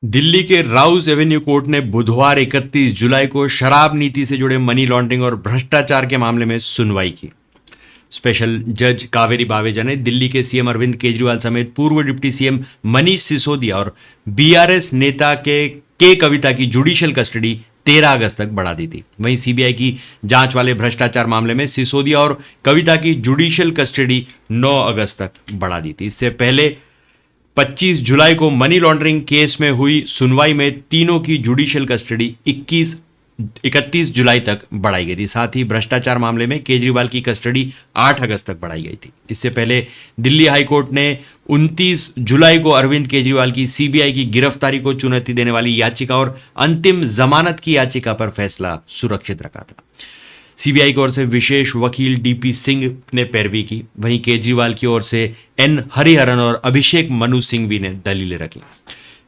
दिल्ली के Rouse Avenue court ने बुधवार 31 जुलाई को शराब नीति से जुड़े मनी लॉन्ड्रिंग और भ्रष्टाचार के मामले में सुनवाई की। स्पेशल जज कावेरी बावेजा ने दिल्ली के सीएम अरविंद केजरीवाल समेत पूर्व डिप्टी सीएम मनीष सिसोदिया और बीआरएस नेता के कविता की जुडिशियल कस्टडी 13 अगस्त तक बढ़ा दी थी। वहीं सीबीआई की जांच वाले भ्रष्टाचार मामले में सिसोदिया और कविता की जुडिशियल कस्टडी 9 अगस्त तक बढ़ा दी थी। इससे पहले 25 जुलाई को मनी लॉन्ड्रिंग केस में हुई सुनवाई में तीनों की जुडिशियल कस्टडी 31 जुलाई तक बढ़ाई गई थी। साथ ही भ्रष्टाचार मामले में केजरीवाल की कस्टडी 8 अगस्त तक बढ़ाई गई थी। इससे पहले दिल्ली हाईकोर्ट ने 29 जुलाई को अरविंद केजरीवाल की सीबीआई की गिरफ्तारी को चुनौती देने वाली याचिका और अंतिम जमानत की याचिका पर फैसला सुरक्षित रखा था। सीबीआई की ओर से विशेष वकील डीपी सिंह ने पैरवी की। वहीं केजरीवाल की ओर से एन हरिहरन और अभिषेक मनु सिंघवी ने दलीलें रखी।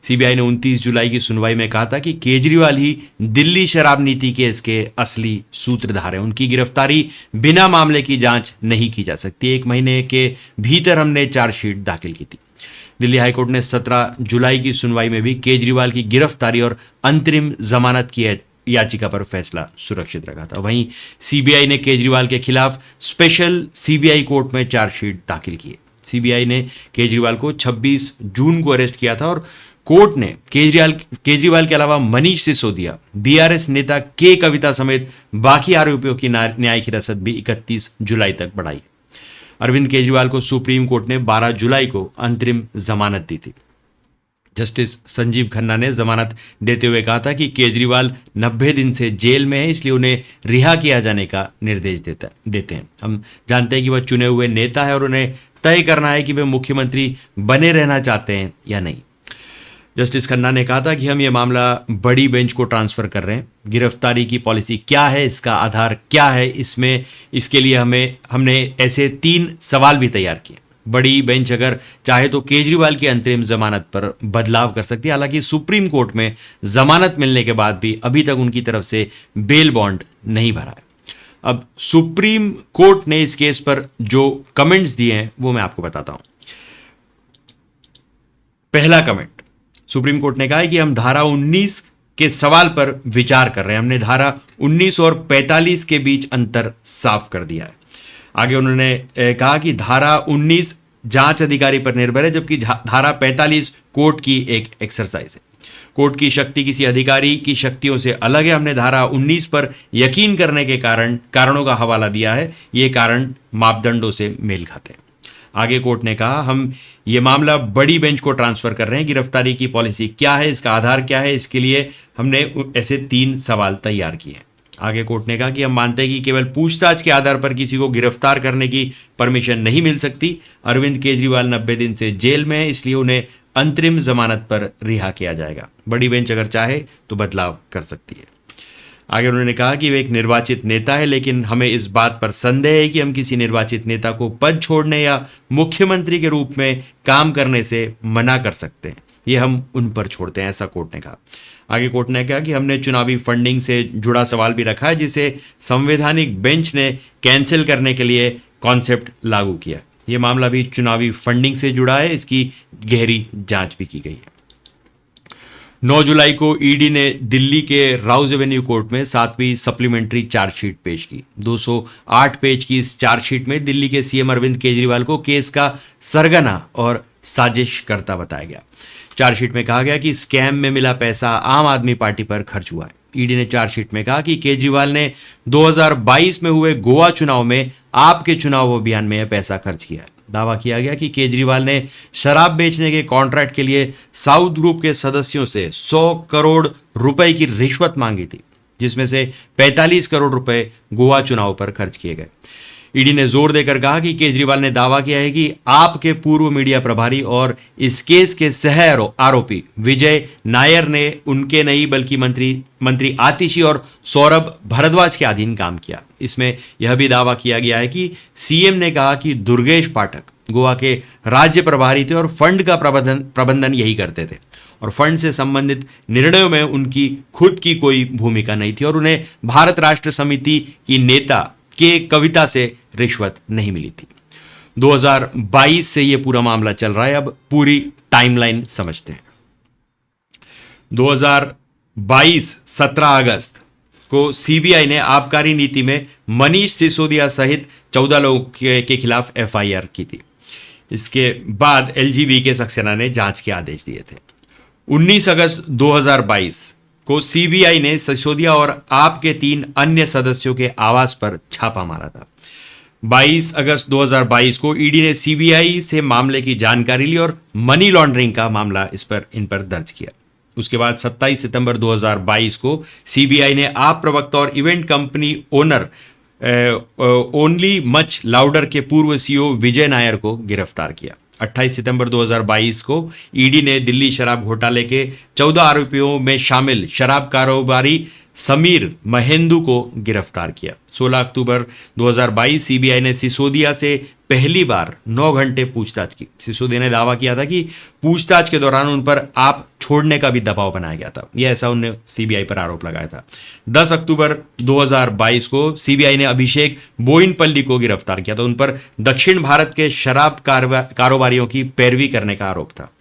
सीबीआई ने 29 जुलाई की सुनवाई में कहा था कि केजरीवाल ही दिल्ली शराब नीति केस के असली सूत्रधार हैं। उनकी गिरफ्तारी बिना मामले की जांच नहीं की जा सकती। 1 महीने के भीतर हमने चार्जशीट दाखिल की थी। दिल्ली हाईकोर्ट ने 17 जुलाई की सुनवाई में भी केजरीवाल की गिरफ्तारी और अंतरिम जमानत की याचिका पर फैसला सुरक्षित रखा था। वहीं सीबीआई ने केजरीवाल के खिलाफ स्पेशल सीबीआई कोर्ट में चार्जशीट दाखिल की। सीबीआई ने केजरीवाल को 26 जून को अरेस्ट किया था और कोर्ट ने केजरीवाल के अलावा मनीष सिसोदिया, बीआरएस नेता के कविता समेत बाकी आरोपियों की न्यायिक हिरासत भी 31 जुलाई तक बढ़ाई। अरविंद केजरीवाल को सुप्रीम कोर्ट ने 12 जुलाई को अंतरिम जमानत दी थी। जस्टिस संजीव खन्ना ने जमानत देते हुए कहा था कि केजरीवाल 90 दिन से जेल में है, इसलिए उन्हें रिहा किया जाने का निर्देश देते हैं। हम जानते हैं कि वह चुने हुए नेता है और उन्हें तय करना है कि वे मुख्यमंत्री बने रहना चाहते हैं या नहीं। जस्टिस खन्ना ने कहा था कि हम ये मामला बड़ी बेंच को ट्रांसफर कर रहे हैं। गिरफ्तारी की पॉलिसी क्या है, इसका आधार क्या है, इसके लिए हमने ऐसे 3 सवाल भी तैयार किए। बड़ी बेंच अगर चाहे तो केजरीवाल की अंतरिम जमानत पर बदलाव कर सकती है। हालांकि सुप्रीम कोर्ट में जमानत मिलने के बाद भी अभी तक उनकी तरफ से बेल बॉन्ड नहीं भरा है। अब सुप्रीम कोर्ट ने इस केस पर जो कमेंट्स दिए हैं वो मैं आपको बताता हूं। पहला कमेंट, सुप्रीम कोर्ट ने कहा है कि हम धारा 19 के सवाल पर विचार कर रहे हैं। हमने धारा 19 और 45 के बीच अंतर साफ कर दिया है। आगे उन्होंने कहा कि धारा 19 जांच अधिकारी पर निर्भर है, जबकि धारा 45 कोर्ट की एक एक्सरसाइज है। कोर्ट की शक्ति किसी अधिकारी की शक्तियों से अलग है। हमने धारा 19 पर यकीन करने के कारणों का हवाला दिया है। ये कारण मापदंडों से मेल खाते हैं। आगे कोर्ट ने कहा हम ये मामला बड़ी बेंच को ट्रांसफर कर रहे हैं। गिरफ्तारी की पॉलिसी क्या है, इसका आधार क्या है, इसके लिए हमने ऐसे 3 सवाल तैयार किए हैं। आगे कोर्ट ने कहा कि हम मानते हैं कि केवल पूछताछ के आधार पर किसी को गिरफ्तार करने की परमिशन नहीं मिल सकती। अरविंद केजरीवाल 90 दिन से जेल में है, इसलिए उन्हें अंतरिम जमानत पर रिहा किया जाएगा। बड़ी बेंच अगर चाहे तो बदलाव कर सकती है। आगे उन्होंने कहा कि वे एक निर्वाचित नेता है, लेकिन हमें इस बात पर संदेह है कि हम किसी निर्वाचित नेता को पद छोड़ने या मुख्यमंत्री के रूप में काम करने से मना कर सकते हैं। ये हम उन पर छोड़ते हैं, ऐसा कोर्ट ने कहा। आगे कोर्ट ने कहा कि हमने चुनावी फंडिंग से जुड़ा सवाल भी रखा है, जिसे संवैधानिक बेंच ने कैंसिल करने के लिए कॉन्सेप्ट लागू किया। यह मामला भी चुनावी फंडिंग से जुड़ा है, इसकी गहरी जांच भी की गई है। 9 जुलाई को ईडी ने दिल्ली के राउज एवेन्यू कोर्ट में 7वीं सप्लीमेंट्री चार्जशीट पेश की। 208 पेज की इस चार्जशीट में दिल्ली के सीएम अरविंद केजरीवाल को केस का सरगना और साजिशकर्ता बताया गया। चार्जशीट में कहा गया कि स्कैम में मिला पैसा आम आदमी पार्टी पर खर्च हुआ है। ईडी ने चार्जशीट में कहा कि केजरीवाल ने 2022 में हुए गोवा चुनाव में आपके चुनाव अभियान में यह पैसा खर्च किया है। दावा किया गया कि केजरीवाल ने शराब बेचने के कॉन्ट्रैक्ट के लिए साउथ ग्रुप के सदस्यों से 100 करोड़ रुपए की रिश्वत मांगी थी, जिसमें से 45 करोड़ रुपए गोवा चुनाव पर खर्च किए गए। ईडी ने जोर देकर कहा कि केजरीवाल ने दावा किया है कि आपके पूर्व मीडिया प्रभारी और इस केस के सह आरोपी विजय नायर ने उनके नहीं बल्कि मंत्री आतिशी और सौरभ भारद्वाज के अधीन काम किया। इसमें यह भी दावा किया गया है कि सीएम ने कहा कि दुर्गेश पाठक गोवा के राज्य प्रभारी थे और फंड का प्रबंधन यही करते थे और फंड से संबंधित निर्णयों में उनकी खुद की कोई भूमिका नहीं थी और उन्हें भारत राष्ट्र समिति की नेता के कविता से रिश्वत नहीं मिली थी। 2022 से ये पूरा मामला चल रहा है। अब पूरी टाइमलाइन समझते हैं। 2022 17 अगस्त को सीबीआई ने आबकारी नीति में मनीष सिसोदिया सहित 14 लोगों के खिलाफ एफआईआर की थी। इसके बाद एलजीबी सक्सेना ने जांच के आदेश दिए थे। 19 अगस्त 2022 को सीबीआई ने सिसोदिया और आप के 3 अन्य सदस्यों के आवास पर छापा मारा था। 22 अगस्त 2022 को ईडी ने सीबीआई से मामले की जानकारी ली और मनी लॉन्ड्रिंग का मामला इन पर दर्ज किया। उसके बाद 27 सितंबर 2022 को सीबीआई ने आप प्रवक्ता और event company owner only much louder के पूर्व सीईओ विजय नायर को गिरफ्तार किया। 28 सितंबर 2022 को ईडी ने दिल्ली शराब घोटाले के 14 आरोपियों में शामिल शराब कारोबारी समीर महेंदू को गिरफ्तार किया। 16 अक्टूबर 2022 सीबीआई ने सिसोदिया से पहली बार 9 घंटे पूछताछ की। सिसोदिया ने दावा किया था कि पूछताछ के दौरान उन पर आप छोड़ने का भी दबाव बनाया गया था। यह ऐसा उनने सीबीआई पर आरोप लगाया था। 10 अक्टूबर 2022 को सीबीआई ने अभिषेक बोइनपल्ली को गिरफ्तार किया था। उन पर दक्षिण भारत के शराब कारोबारियों की पैरवी करने का आरोप था।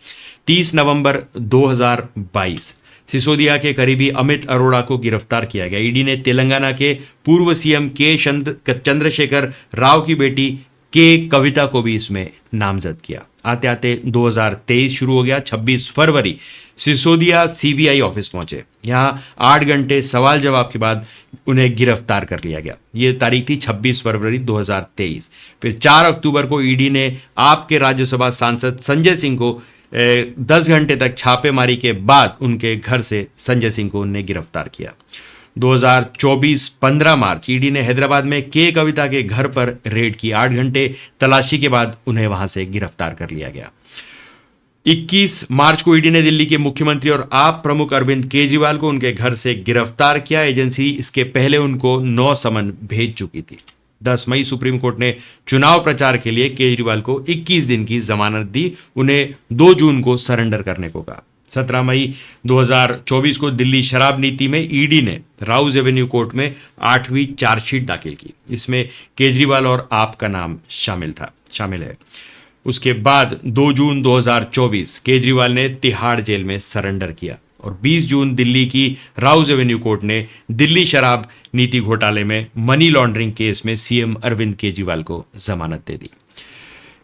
30 नवंबर 2022 सिसोदिया के करीबी अमित अरोड़ा को गिरफ्तार किया गया। ईडी ने तेलंगाना के पूर्व सीएम के चंद्रशेखर राव की बेटी के कविता को भी इसमें नामजद किया। आते आते 2023 शुरू हो गया। 26 फरवरी सिसोदिया सीबीआई ऑफिस पहुंचे। यहां 8 घंटे सवाल जवाब के बाद उन्हें गिरफ्तार कर लिया गया। ये तारीख थी 26 फरवरी 2023। फिर 4 अक्टूबर को ईडी ने आपके राज्यसभा सांसद संजय सिंह को 10 घंटे तक छापेमारी के बाद उनके घर से संजय सिंह को उन्हें गिरफ्तार किया। 2024 15 मार्च ईडी ने हैदराबाद में के कविता के घर पर रेड की। 8 घंटे तलाशी के बाद उन्हें वहां से गिरफ्तार कर लिया गया। 21 मार्च को ईडी ने दिल्ली के मुख्यमंत्री और आप प्रमुख अरविंद केजरीवाल को उनके घर से गिरफ्तार किया। एजेंसी इसके पहले उनको 9 समन भेज चुकी थी। 10 मई सुप्रीम कोर्ट ने चुनाव प्रचार के लिए केजरीवाल को 21 दिन की जमानत दी। उन्हें 2 जून को सरेंडर करने को कहा। 17 मई 2024 को दिल्ली शराब नीति में ईडी ने राउज एवेन्यू कोर्ट में 8वीं चार्जशीट दाखिल की। इसमें केजरीवाल और आप का नाम शामिल है। उसके बाद 2 जून 2024 केजरीवाल ने तिहाड़ जेल में सरेंडर किया और 20 जून दिल्ली की राउज एवेन्यू कोर्ट ने दिल्ली शराब नीति घोटाले में मनी लॉन्ड्रिंग केस में सीएम अरविंद केजरीवाल को जमानत दे दी।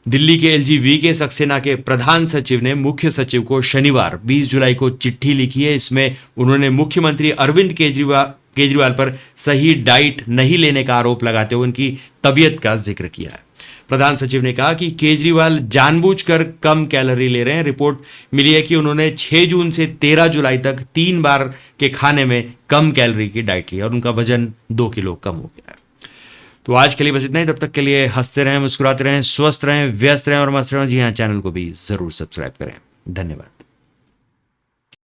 दिल्ली के एलजीबी सक्सेना के प्रधान सचिव ने मुख्य सचिव को शनिवार 20 जुलाई को चिट्ठी लिखी है। इसमें उन्होंने मुख्यमंत्री अरविंद केजरीवाल पर सही डाइट नहीं लेने का आरोप लगाते हुए उनकी तबीयत का जिक्र किया है। प्रधान सचिव ने कहा कि केजरीवाल जानबूझकर कम कैलोरी ले रहे हैं। रिपोर्ट मिली है कि उन्होंने 6 जून से 13 जुलाई तक 3 बार के खाने में कम कैलोरी की डाइट ली और उनका वजन 2 किलो कम हो गया है। तो आज के लिए बस इतना ही। तब तक के लिए हंसते रहें, मुस्कुराते रहें, स्वस्थ रहें, व्यस्त रहें और मस्त रहें। जी हाँ, चैनल को भी जरूर सब्सक्राइब करें। धन्यवाद।